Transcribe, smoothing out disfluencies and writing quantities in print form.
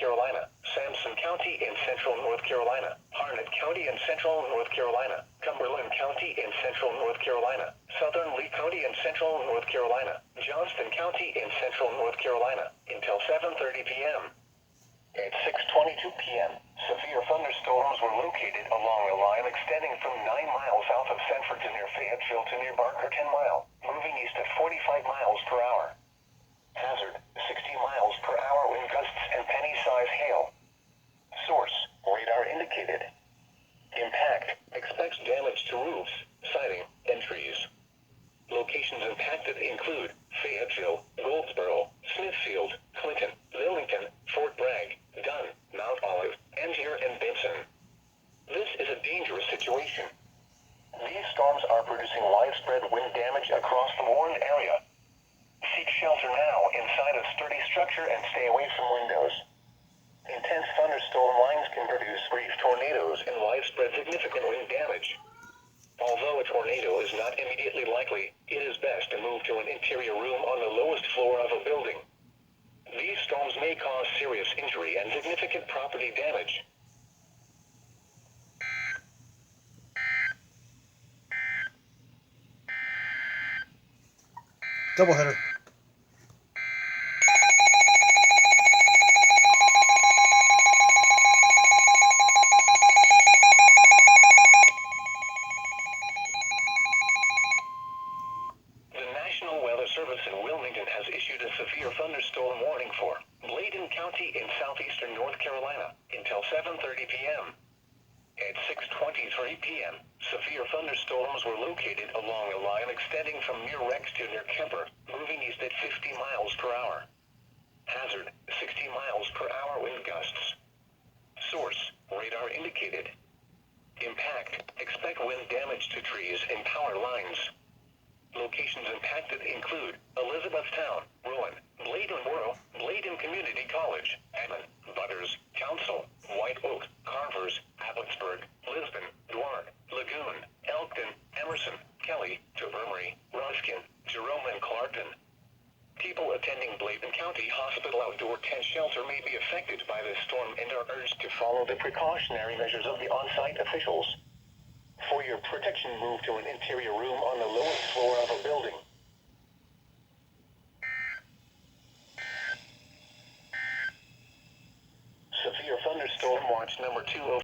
Carolina, Sampson County in central North Carolina, Harnett County in central North Carolina, Cumberland County in central North Carolina, Southern Lee County in central North Carolina, Johnston County in central North Carolina, until 7:30 p.m. At 6:22 p.m., severe thunderstorms were located along a line extending from 9 miles south of Sanford to near Fayetteville to near Barker 10 mile, moving east at 45 miles per hour. Hazard, 60 miles per hour wind gusts and penny-size hail. Source, radar indicated. Impact, expects damage to roofs, siding, and trees. Locations impacted include Fayetteville, Goldsboro, Smithfield, Clinton, Lillington, Fort Bragg, Dunn, Mount Olive, Angier, and Benson. This is a dangerous situation. These storms are producing widespread wind damage across the warned area. Seek shelter now inside a sturdy structure and stay away from windows. Intense thunderstorm lines can produce brief tornadoes and widespread significant wind damage. Although a tornado is not immediately likely, it is best to move to an interior room on the lowest floor of a building. These storms may cause serious injury and significant property damage. Doubleheader. Service in Wilmington has issued a severe thunderstorm warning for Bladen County in southeastern North Carolina until 7:30 p.m. At 6:23 p.m., severe thunderstorms were located along a line extending from near Rex to near Kemper, moving east at 50 miles per hour. Hazard, 60 miles per hour wind gusts. Source, radar indicated. Impact, expect wind damage to trees and power lines. Locations impacted include Elizabethtown, Rowan, Bladenboro, Bladen Community College, Hammond, Butters, Council, White Oak, Carvers, Abbotsburg, Lisbon, Dwark, Lagoon, Elkton, Emerson, Kelly, Tubermory, Ruskin, Jerome, and Clarkton. People attending Bladen County Hospital outdoor tent shelter may be affected by this storm and are urged to follow the precautionary measures of the on-site officials. For your protection, move to an interior room on the lowest floor of a building. Severe thunderstorm watch number 2.